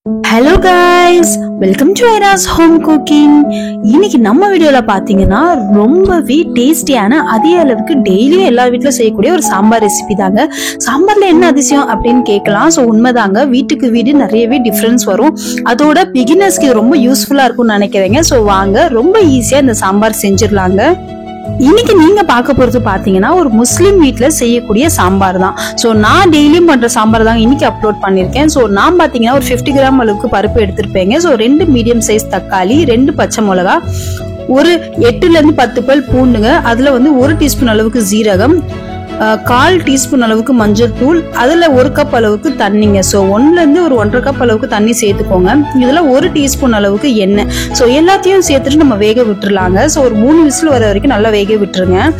Hello guys, welcome to Ira's home cooking. இன்னைக்கு நம்ம வீடியோல பாத்தீங்கன்னா ரொம்பவே டேஸ்டியான அதே அளவுக்கு டெய்லி எல்லா வீட்ல செய்யக்கூடிய ஒரு சாம்பார் ரெசிபி தாங்க. சாம்பார்ல என்ன அதிசயம் அப்படின்னு கேட்கலாம். சோ உண்மைதாங்க, வீட்டுக்கு வீடு நிறையவே டிஃபரன்ஸ் வரும். அதோட பிகினர்ஸ்க்கு இது ரொம்ப யூஸ்ஃபுல்லா இருக்கும்னு நினைக்கிறேங்க. சோ வாங்க ரொம்ப ஈஸியா இந்த சாம்பார் செஞ்சிடலாங்க. இன்னைக்கு நீங்க பார்க்க போறது பாத்தீங்கன்னா ஒரு முஸ்லிம் வீட்ல செய்யக்கூடிய சாம்பார் தான். சோ நான் டெய்லியும் பண்ற சாம்பார் தான் இன்னைக்கு அப்லோட் பண்ணிருக்கேன். சோ நான் பாத்தீங்கன்னா ஒரு 50 கிராம் அளவுக்கு பருப்பு எடுத்திருப்பேங்க. சோ 2 மீடியம் சைஸ் தக்காளி, 2 பச்சை மிளகா, ஒரு 8 ல இருந்து 10 பல் பூண்டுங்க. அதுல வந்து 1 டீஸ்பூன் அளவுக்கு ஜீரகம், 1/4 டீஸ்பூன் அளவுக்கு மஞ்சள் தூள், அதுல 1 கப் அளவுக்கு தண்ணிங்க. சோ 1 ல இருந்து ஒரு 1.5 கப் அளவுக்கு தண்ணி சேர்த்துக்கோங்க. இதுல 1 டீஸ்பூன் அளவுக்கு எண்ணெய். சோ எல்லாத்தையும் சேர்த்துட்டு நம்ம வேக விட்டுறலாங்க. சோ ஒரு 3 விசில் வர வரைக்கும் நல்லா வேக விட்டுருங்க.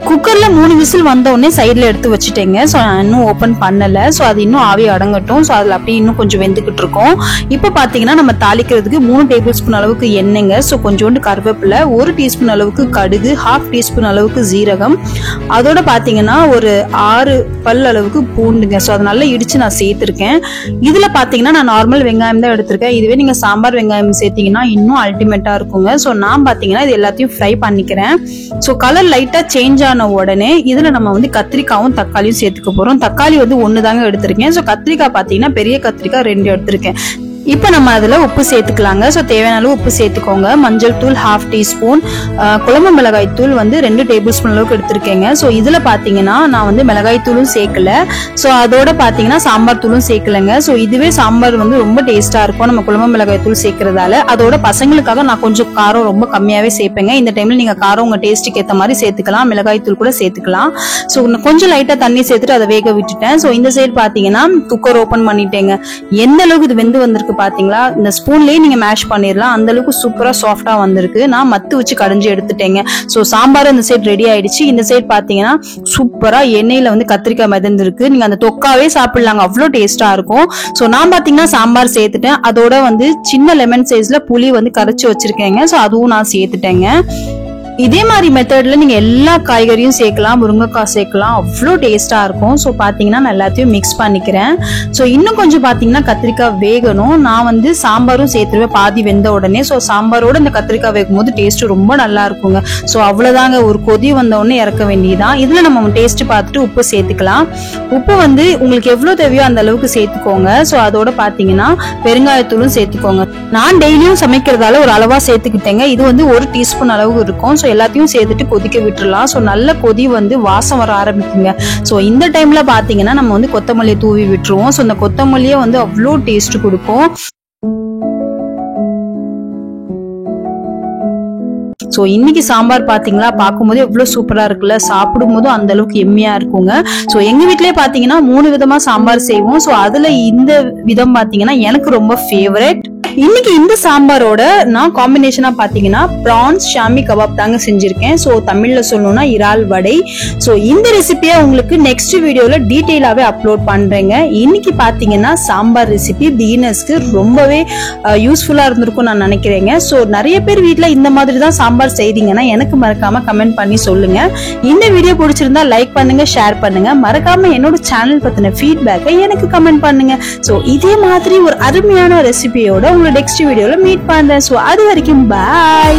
குக்கர்ல 3 விசில் வந்த உடனே சைட்ல எடுத்து வச்சுட்டேங்க. ஸோ நான் இன்னும் ஓப்பன் பண்ணல. ஸோ அது இன்னும் ஆவி அடங்கட்டும். ஸோ அதில் அப்படியே இன்னும் கொஞ்சம் வெந்துக்கிட்டு இருக்கோம். இப்போ பார்த்தீங்கன்னா நம்ம தாளிக்கிறதுக்கு 3 டேபிள் ஸ்பூன் அளவுக்கு எண்ணெய்ங்க. ஸோ கொஞ்சோண்டு கருவேப்பிலை, 1 டீஸ்பூன் அளவுக்கு கடுகு, 1/2 டீஸ்பூன் அளவுக்கு ஜீரகம், அதோட பார்த்தீங்கன்னா ஒரு 6 பல் அளவுக்கு பூண்டுங்க. ஸோ அதை நல்லா இடிச்சு நான் சேர்த்துருக்கேன். இதில் பார்த்தீங்கன்னா நான் நார்மல் வெங்காயம் தான் எடுத்திருக்கேன். இதுவே நீங்கள் சாம்பார் வெங்காயம் சேர்த்தீங்கன்னா இன்னும் அல்டிமேட்டா இருக்குங்க. ஸோ நான் பார்த்தீங்கன்னா இது எல்லாத்தையும் ஃப்ரை பண்ணிக்கிறேன். ஸோ கலர் லைட்டாக சேஞ்ச் உடனே இதுல நம்ம வந்து கத்திரிக்காவும் தக்காளியும் சேர்த்துக்க போறோம். தக்காளி வந்து 1 தாங்க எடுத்திருக்கேன். சோ கத்திரிக்காய் பாத்தீங்கன்னா பெரிய கத்திரிக்காய் 2 எடுத்திருக்கேன். இப்ப நம்ம அதுல உப்பு சேர்த்துக்கலாங்க. சோ தேவையான அளவு உப்பு சேர்த்துக்கோங்க. மஞ்சள் தூள் 1/2 டீஸ்பூன், குழம்பு மிளகாய் தூள் வந்து 2 டேபிள் ஸ்பூன் அளவுக்கு எடுத்திருக்கேங்க. சோ இதுல பாத்தீங்கன்னா நான் வந்து மிளகாய் தூளும் சேர்க்கல. சோ அதோட பாத்தீங்கன்னா சாம்பார் தூளும் சேர்க்கலங்க. சோ இதுவே சாம்பார் வந்து ரொம்ப டேஸ்டா இருக்கும் நம்ம குழம்பு மிளகாய் தூள் சேர்க்கறதால. அதோட பசங்களுக்காக நான் கொஞ்சம் காரம் ரொம்ப கம்மியாவே சேர்ப்பேங்க. இந்த டைம்ல நீங்க காரம் உங்க டேஸ்ட்டுக்கு ஏத்த மாதிரி சேர்த்துக்கலாம். மிளகாய் தூள் கூட சேர்த்துக்கலாம். சோ கொஞ்சம் லைட்டா தண்ணி சேர்த்துட்டு அதை வேக விட்டுட்டேன். சோ இந்த சைடு பாத்தீங்கன்னா குக்கர் ஓபன் பண்ணிட்டேங்க. எந்த அளவுக்கு இது வெந்து வந்திருக்கு பாத்தீங்களா? இந்த ஸ்பூன்லயே நீங்க மேஷ் பண்ணிடலாம். அந்த அளவுக்கு சூப்பரா சாஃப்டா வந்திருக்கு. நான் மத்து வச்சு கடைஞ்சி எடுத்துட்டேங்க. சோ சாம்பார் இந்த சைடு ரெடி ஆயிடுச்சு. இந்த சைடு பாத்தீங்கன்னா சூப்பரா எண்ணெயில வந்து கத்திரிக்காய் மிதந்திருக்கு. நீங்க அந்த தொக்காவே சாப்பிடலாங்க, அவ்வளவு டேஸ்டா இருக்கும். சோ நான் பாத்தீங்கன்னா சாம்பார் சேர்த்துட்டேன். அதோட வந்து சின்ன லெமன் சைஸ்ல புளி வந்து கரைச்சு வச்சிருக்கேங்க. சோ அதுவும் நான் சேர்த்துட்டேங்க. இதே மாதிரி மெத்தட்ல நீங்க எல்லா காய்கறியும் சேர்க்கலாம், முருங்கைக்காய் சேர்க்கலாம், அவ்வளோ டேஸ்டா இருக்கும். ஸோ பாத்தீங்கன்னா நான் எல்லாத்தையும் மிக்ஸ் பண்ணிக்கிறேன். ஸோ இன்னும் கொஞ்சம் பாத்தீங்கன்னா கத்திரிக்காய் வேகணும். நான் வந்து சாம்பாரும் சேர்த்துருவேன் பாதி வெந்த உடனே. ஸோ சாம்பாரோட இந்த கத்திரிக்காய் வேகும் போது டேஸ்ட் ரொம்ப நல்லா இருக்குங்க. ஸோ அவ்வளவுதாங்க, ஒரு கொதி வந்த உடனே இறக்க வேண்டியதான். இதுல நம்ம டேஸ்ட் பார்த்துட்டு உப்பு சேர்த்துக்கலாம். உப்பு வந்து உங்களுக்கு எவ்வளவு தேவையோ அந்த அளவுக்கு சேர்த்துக்கோங்க. ஸோ அதோட பாத்தீங்கன்னா பெருங்காயத்தூளும் சேர்த்துக்கோங்க. நான் டெய்லியும் சமைக்கிறதால ஒரு அளவா சேர்த்துக்கிட்டேங்க. இது வந்து 1 டீஸ்பூன் அளவு இருக்கும். ஸோ எல்லாத்தையும் சேர்த்துட்டு கொதிக்க விட்டுறலாம். ஸோ நல்ல கொதி வந்து வாசம் வர ஆரம்பிக்குங்க. ஸோ இந்த டைம்ல பாத்தீங்கன்னா நம்ம வந்து கொத்தமல்லியை தூவி விட்டுருவோம். ஸோ இந்த கொத்தமல்லியே வந்து அவ்வளோ டேஸ்ட் கொடுக்கும். சோ இன்னைக்கு சாம்பார் பாத்தீங்களா, பார்க்கும்போது எவ்வளவு சூப்பரா இருக்குல்ல, சாப்பிடும் போதும் அந்த அளவுக்கு எம்மியா இருக்குங்க. சோ எங்க வீட்லயே பாத்தீங்கன்னா 3 விதமா சாம்பார் செய்வோம். சோ அதுல இந்த விதம் பாத்தீங்கன்னா எனக்கு ரொம்ப ஃபேவரட். இன்னைக்கு இந்த சாம்பாரோட நான் காம்பினேஷனா பாத்தீங்கன்னா பிரான்ஸ் ஷாமி கபாப் தாங்க செஞ்சிருக்கேன். சோ தமிழ்ல சொல்லணும்னா இறால் வடை. சோ இந்த ரெசிபியை உங்களுக்கு நெக்ஸ்ட் வீடியோல டீடைலாவே அப்லோட் பண்றேங்க. இன்னைக்கு பாத்தீங்கன்னா சாம்பார் ரெசிபி பிகினர்ஸ்க்கு ரொம்பவே யூஸ்ஃபுல்லா இருந்திருக்கும் நான் நினைக்கிறேங்க. சோ நிறைய பேர் வீட்ல இந்த மாதிரி தான் சாம்பார் செய்றீங்கன்னா எனக்கு மறக்காம கமெண்ட் பண்ணி சொல்லுங்க. இந்த வீடியோ பிடிச்சிருந்தா லைக் பண்ணுங்க, ஷேர் பண்ணுங்க. மறக்காம என்னோட சேனல் பத்தின ஃபீட்பேக்கை எனக்கு கமெண்ட் பண்ணுங்க. சோ இதே மாதிரி ஒரு அருமையான ரெசிபியோட நெக்ஸ்ட் வீடியோல மீட் பண்றேன். சோ அது வரைக்கும் பாய்.